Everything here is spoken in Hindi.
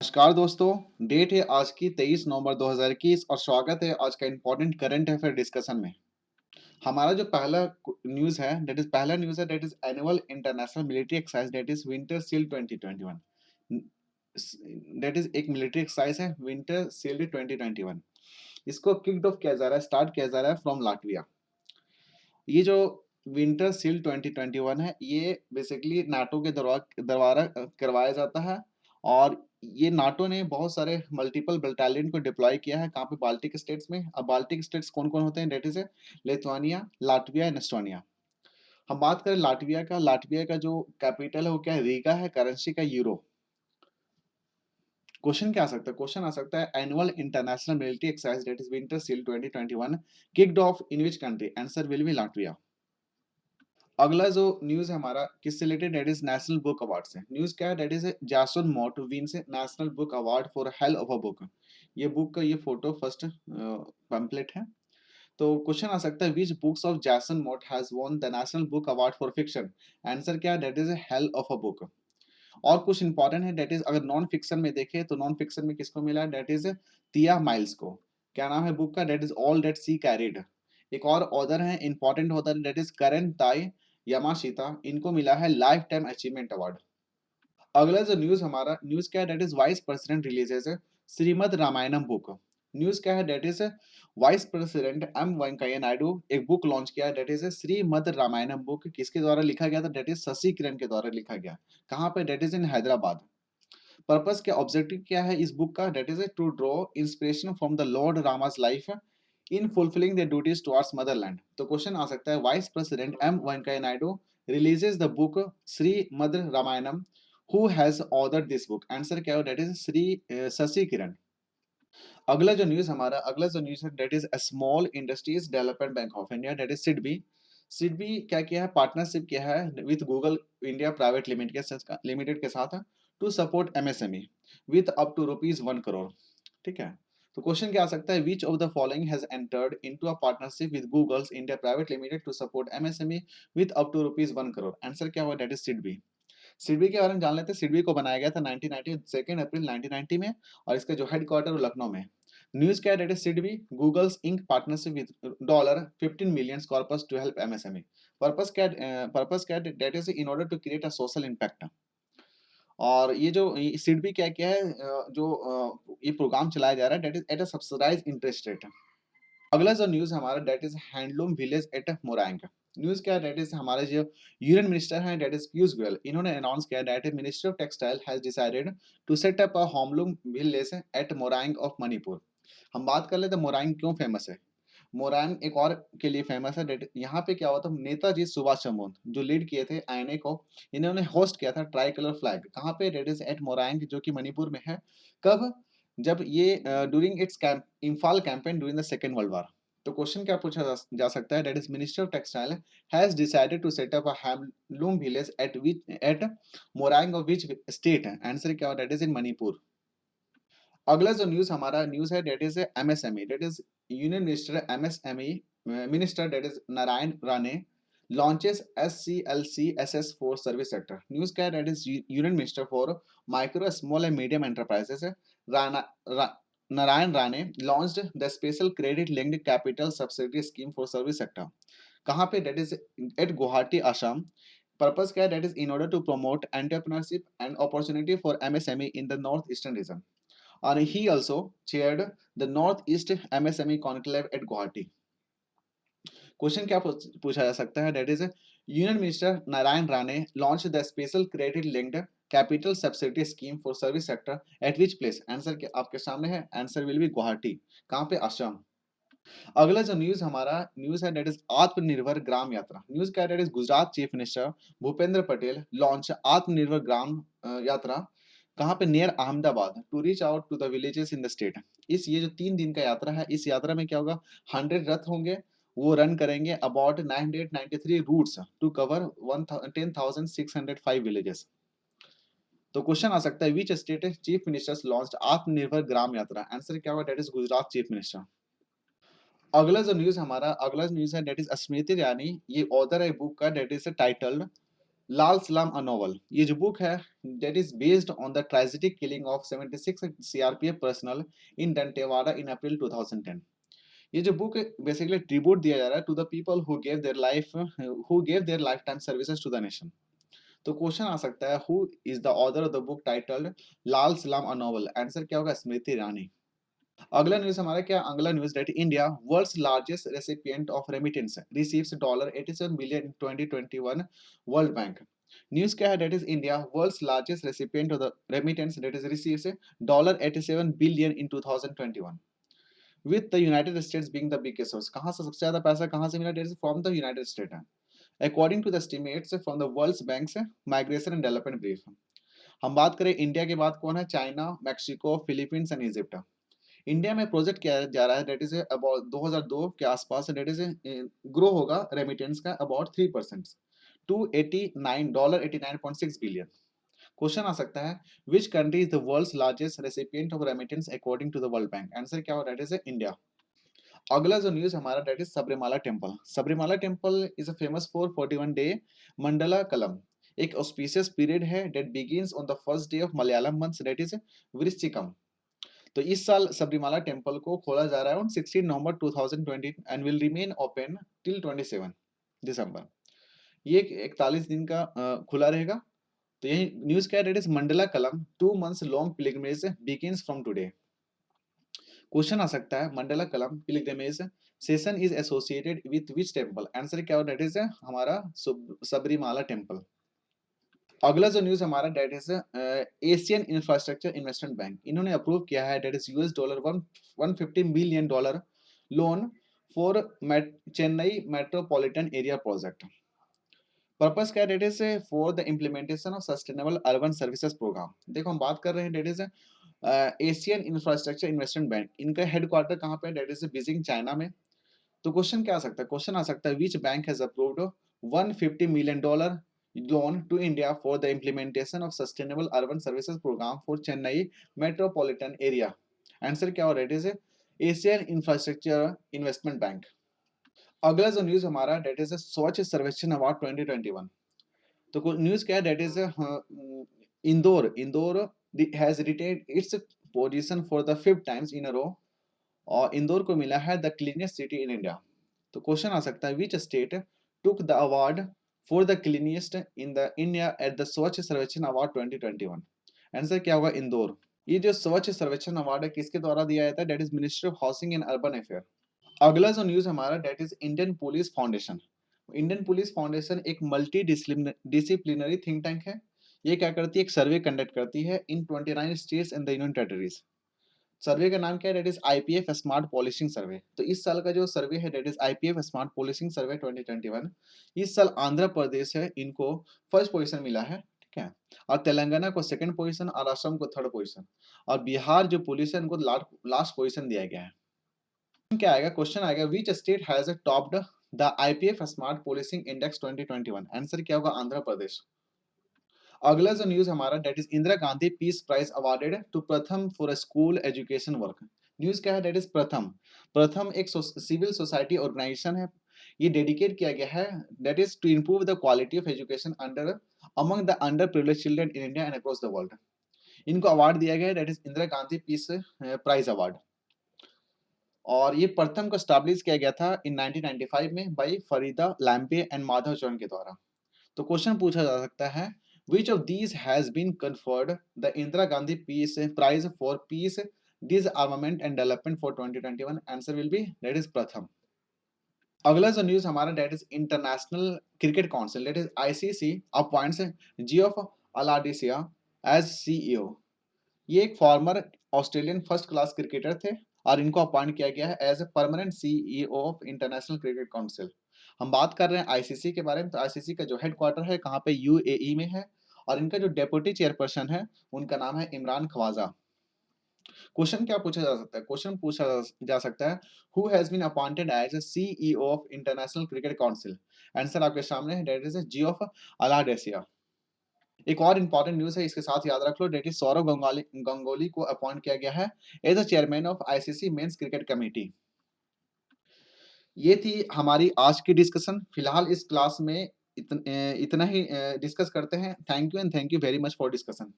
नमस्कार दोस्तों, डेट है आज की 23 नवंबर 2021 और स्वागत है आज का इम्पोर्टेंट करंट अफेयर डिस्कशन में। हमारा जो न्यूज़ है that is annual international military exercise that is Winter Shield 2021। That is एक मिलिट्री एक्सरसाइज है विंटर सील्ड 2021। इसको किक्ड ऑफ किया जा रहा है, स्टार्ट किया जा रहा है फ्रॉम लाटविया। ये जो विंटर सील 2021 है, ये बेसिकली नाटो के द्वारा करवाया जाता है और ये नाटो ने बहुत सारे मल्टीपल बटालियन को डिप्लॉय किया है। कहाँ पे? बाल्टिक स्टेट्स में। अब बाल्टिक स्टेट्स कौन कौन होते हैं? That is Lithuania, Latvia and Estonia. हम बात करें लाटविया का जो कैपिटल है वो क्या है? रीगा है। करेंसी का यूरो। क्वेश्चन क्या आ सकता है? क्वेश्चन आ सकता है annual international military exercise that is winter seal 2021 kicked of in which country? Answer will be Latvia. अगला जो न्यूज है हमारा किससे related? That is national book award से। न्यूज क्या है? दैट इज जैसन मोट wins national book award for hell of a book. ये बुक का ये फोटो फर्स्ट पैम्पलेट है। तो क्वेश्चन आ सकता है विच बुक्स ऑफ जैसन मोट has won the national book award for fiction? Answer क्या है? That is hell of a book. और कुछ इंपॉर्टेंट है, दैट इज अगर नॉन फिक्शन में देखें तो नॉन फिक्शन में किसको मिला है? दैट इज तिया माइल्स को। क्या नाम है बुक का? That is All That She Carried. एक और ऑथर है, इंपॉर्टेंट ऑथर, दैट इज करेन ताई यामाशिता। इनको मिला है लाइफ टाइम अचीवमेंट अवार्ड। अगला जो न्यूज क्या है? That is vice president releases Shrimad Ramayanam book. News क्या है? That is vice president M Venkaiah Naidu एक बुक लॉन्च किया है, that is Shrimad Ramayanam book. किसके द्वारा लिखा गया था? दैट इज शशि किरण के द्वारा लिखा गया। कहाँ पे? That is in Hyderabad. Purpose क्या, ऑब्जेक्टिव क्या है इस बुक का? That is to draw inspiration from the lord Rama's life in fulfilling the duties towards motherland. तो क्वेश्चन आ सकता है vice president M Venkaiah Naidu releases the book Shrimad Ramayanam, who has authored this book? Answer क्या हो? That is Shri Shashi Kiran. अगला जो न्यूज है that is a small industries development bank of India, that is SIDBI. SIDBI क्या किया है? पार्टनरशिप किया है with Google India private limited के साथ to support MSME with up to ₹1 crore. ठीक है। तो क्वेश्चन क्या आ सकता है? Which of the following has entered into a partnership with Google's India private limited to support MSME with up to ₹1 crore? Answer क्या हुआ? That is SIDBI. सिडबी के बारे में जान लेते हैं। सिडबी को बनाया गया था 1990 2 अप्रैल 1990 में और इसका जो हेडक्वार्टर लखनऊ में। न्यूज क्या है? That is SIDBI Google's Inc partnership with $15 million corpus to help MSME. Purpose क्या है? That is in order to create a social impact. और ये जो सिडबी क्या क्या है, ये प्रोग्राम चलाया जा रहा है that is at a subsidised interest rate. अगला जो न्यूज़ हमारा that is handloom village at Moirang. News क्या है? दैट इज हमारे जो यूनियन मिनिस्टर हैं दैट इज पीयूष गोयल, इन्होंने अनाउंस किया that ministry of textile has decided to set up a home loom village at Moirang of Manipur. हम बात कर लेते हैं मोरैंग क्यों फेमस है। मोरैंग एक और के लिए फेमस है, दैट यहाँ पे क्या हुआ था? नेताजी सुभाष चंद्र बोस जो लीड किए थे आईएनए को, इन्होंने होस्ट किया था ट्राई कलर फ्लैग। कहाँ पे? दैट इज एट मोरैंग जो कि मणिपुर में है। कब? जब ये during its camp Imphal campaign during the second world war. तो क्वेश्चन क्या पूछा जा सकता है? That is minister of textile has decided to set up a handloom village at Moirang of which state? Answer क्या हो? That is in Manipur. अगला जो न्यूज है that is MSME, that is union minister MSME minister that is Narayan Rane launches SCLCSS for service sector. News क्या है? That is union minister for micro small and medium enterprises Rana रा, Narayan Rane launched the special credit linked capital subsidy scheme for service sector. कहाँ पे? That is at Guwahati Assam. Purpose क्या है? That is in order to promote entrepreneurship and opportunity for MSME in the north eastern region. And he also chaired the Northeast MSME Conclave at Guwahati. Question क्या पूछा जा सकता है? That is union minister Narayan Rane launch the special credit linked capital subsidy scheme for service sector eight which place? Answer आपके सामने है, आंसर विल बी गुवाहाटी। कहाँ पे? असम। अगला जो न्यूज है दैट इज आत्मनिर्भर ग्राम यात्रा। न्यूज क्या है? That is Gujarat chief minister Bhupendra Patel launch Atmanirbhar Gram Yatra. कहाँ पे? Near Ahmedabad to reach out to the villages in the state. इस ये जो 3 दिन का यात्रा है, इस यात्रा में क्या होगा? 100 रथ होंगे, वो रन करेंगे about 993 routes to cover 10,605 villages. तो क्वेश्चन आ सकता है which state chief ministers launched Atmanirbhar Gram Yatra? Answer क्या होगा? That is Gujarat chief minister. अगला न्यूज है दैट इज स्मृति ईरानी, ये ऑथर है बुक का that is titled Lal Salaam a novel, ये जो बुक है that is based on the tragic killing of 76 CRPF personnel in Dantewada in April 2010। ये जो बुक बेसिकली ट्रिब्यूट दिया जा रहा है to the people who gave their life time services to the nation. तो क्वेश्चन आ सकता है who is the author of the book titled Lal Salaam a novel, answer क्या होगा? स्मृति ईरानी। अगला न्यूज़ हमारा क्या? अगला news that India world's largest recipient of remittance receives $87 billion in 2021 world bank. News क्या है? That is India world's largest recipient of the remittance that is receives $87 billion in 2021 with the United States being the biggest source. कहाँ से सबसे ज्यादा पैसा कहाँ से मिला? That is from the United State है, according to the estimates from the world's bank's migration and development brief. हम बात करें इंडिया के बाद कौन है? China, Mexico, Philippines and Egypt. India में प्रोजेक्ट किया जा रहा है दैट इज अबाउट 2002 के आसपास दैट इज ग्रो होगा रेमिटेंस का अबाउट 3% टू $89.6 बिलियन। क्वेश्चन आ सकता है which country is the world's largest recipient of remittance according to the World Bank, answer क्या होगा? That is India. अगला जो न्यूज हमारा that is Sabarimala temple. Sabarimala temple is famous for 41 day Mandala Kalam, एक ऑस्पिशियस पीरियड है that begins on the first day of Malayalam month that is वृश्चिकम। तो इस साल सबरीमाला टेम्पल को खोला जा रहा है on 16 November 2020 and will remain open till 27 दिसंबर। ये 41 दिन का खुला रहेगा। तो यही न्यूज क्या है? It is Mandla Kalam 2 months long pilgrimage begins from today. Question आ सकता है Mandala Kalam pilgrimage session is associated with which temple, answer क्या होगा? दैट इज हमारा सबरीमाला टेम्पल। अगला जो न्यूज हमारा that is Asian Infrastructure Investment Bank, इन्होंने अप्रूव किया है that is $150 million loan for Chennai metropolitan area project. Purpose क्या है? That is for the implementation of sustainable urban services programme. देखो हम बात कर रहे हैं that is Asian Infrastructure Investment Bank, इनका हेडक्वार्टर कहाँ पे? डेट इज बीजिंग चाइना में। तो क्वेश्चन क्या आ सकता है? क्वेश्चन आ सकता है which bank has approved $150 million loan to India for the implementation of sustainable urban services program for Chennai metropolitan area, answer क्या हो रहा है? It is Asian Infrastructure Investment bank. अगला जो न्यूज हमारा डेट इज स्वच्छ सर्वेक्षण अवार्ड 2021। तो न्यूज क्या है? That is Indore Indore has retained its position for the 5th times in a row, और इंदौर को मिला है the cleanest city in India. तो क्वेश्चन आ सकता है which state took the award for the cleanest in the India at the Swachh Survekshan award 2021, answer क्या होगा? इंदौर। ये जो स्वच्छ सर्वेक्षण अवार्ड है किसके द्वारा दिया जाता है? That is ministry of housing and urban affair. अगला जो न्यूज हमारा that is Indian police foundation. Indian police foundation एक मल्टी डिसिप्लिनरी थिंक टैंक है। ये क्या करती है? एक सर्वे कंडक्ट करती है in 29 states and the union territories. Survey का नाम क्या है? That is IPF smart policing survey. तो इस साल का जो सर्वे है that is IPF smart policing survey 2021। इस साल आंध्र प्रदेश है इनको फर्स्ट पोजीशन मिला है, ठीक है, और तेलंगाना को सेकंड पोजीशन और असम को थर्ड पोजीशन, और बिहार जो पुलिस है इनको लास्ट पोजीशन दिया गया है। क्या आएगा? क्वेश्चन आएगा which state has topped the IPF smart policing index 2021, answer क्या होगा? आंध्र प्रदेश। अगला जो न्यूज हमारा that is Indira Gandhi piece prize awarded to Pratham for school education work. News क्या है? डेट इज प्रथम। प्रथम एक सिविल सोसाइटी ऑर्गेनाइजेशन है, ये डेडिकेट किया गया है that is to improve the quality of education under among the under privileged children in India and across the world. इनको अवार्ड दिया गया है that is Indira Gandhi piece Prize award, और ये प्रथम को स्टैब्लिश किया गया था इन 1995 में बाय फरीदा लैम्पे एंड माधव चौहान के द्वारा। तो क्वेश्चन पूछा जा सकता है which of these has been conferred the Indira Gandhi Peace Prize for Peace, Disarmament and Development for 2021, answer will be that is Pratham. अगला जो न्यूज हमारा that is international cricket council that is ICC appoints Geoff Allardice as CEO. ये एक former Australian first class cricketer थे और इनको अपॉइंट किया गया है as a permanent CEO of international cricket council. हम बात कर रहे हैं आईसीसी के बारे में। तो आईसीसी का जो हेडक्वार्टर है कहाँ पे? यूएई में है, और इनका जो डेप्यूटी चेयरपर्सन है उनका नाम है इमरान ख्वाजा। क्वेश्चन क्या पूछा जा सकता है? क्वेश्चन पूछा जा सकता है who has been appointed as a CEO of international cricket Council, answer आपके सामने है डेट इज जियोफ अलाडेसिया। एक और इंपॉर्टेंट न्यूज है, इसके साथ याद रख लो, डेट इज सौरव गंगोली को अपॉइंट किया गया है as a chairman of ICC men's cricket committee. ये थी हमारी आज की डिस्कशन। फिलहाल इस क्लास में इतना ही डिस्कस करते हैं। Thank you and thank you very much for discussion.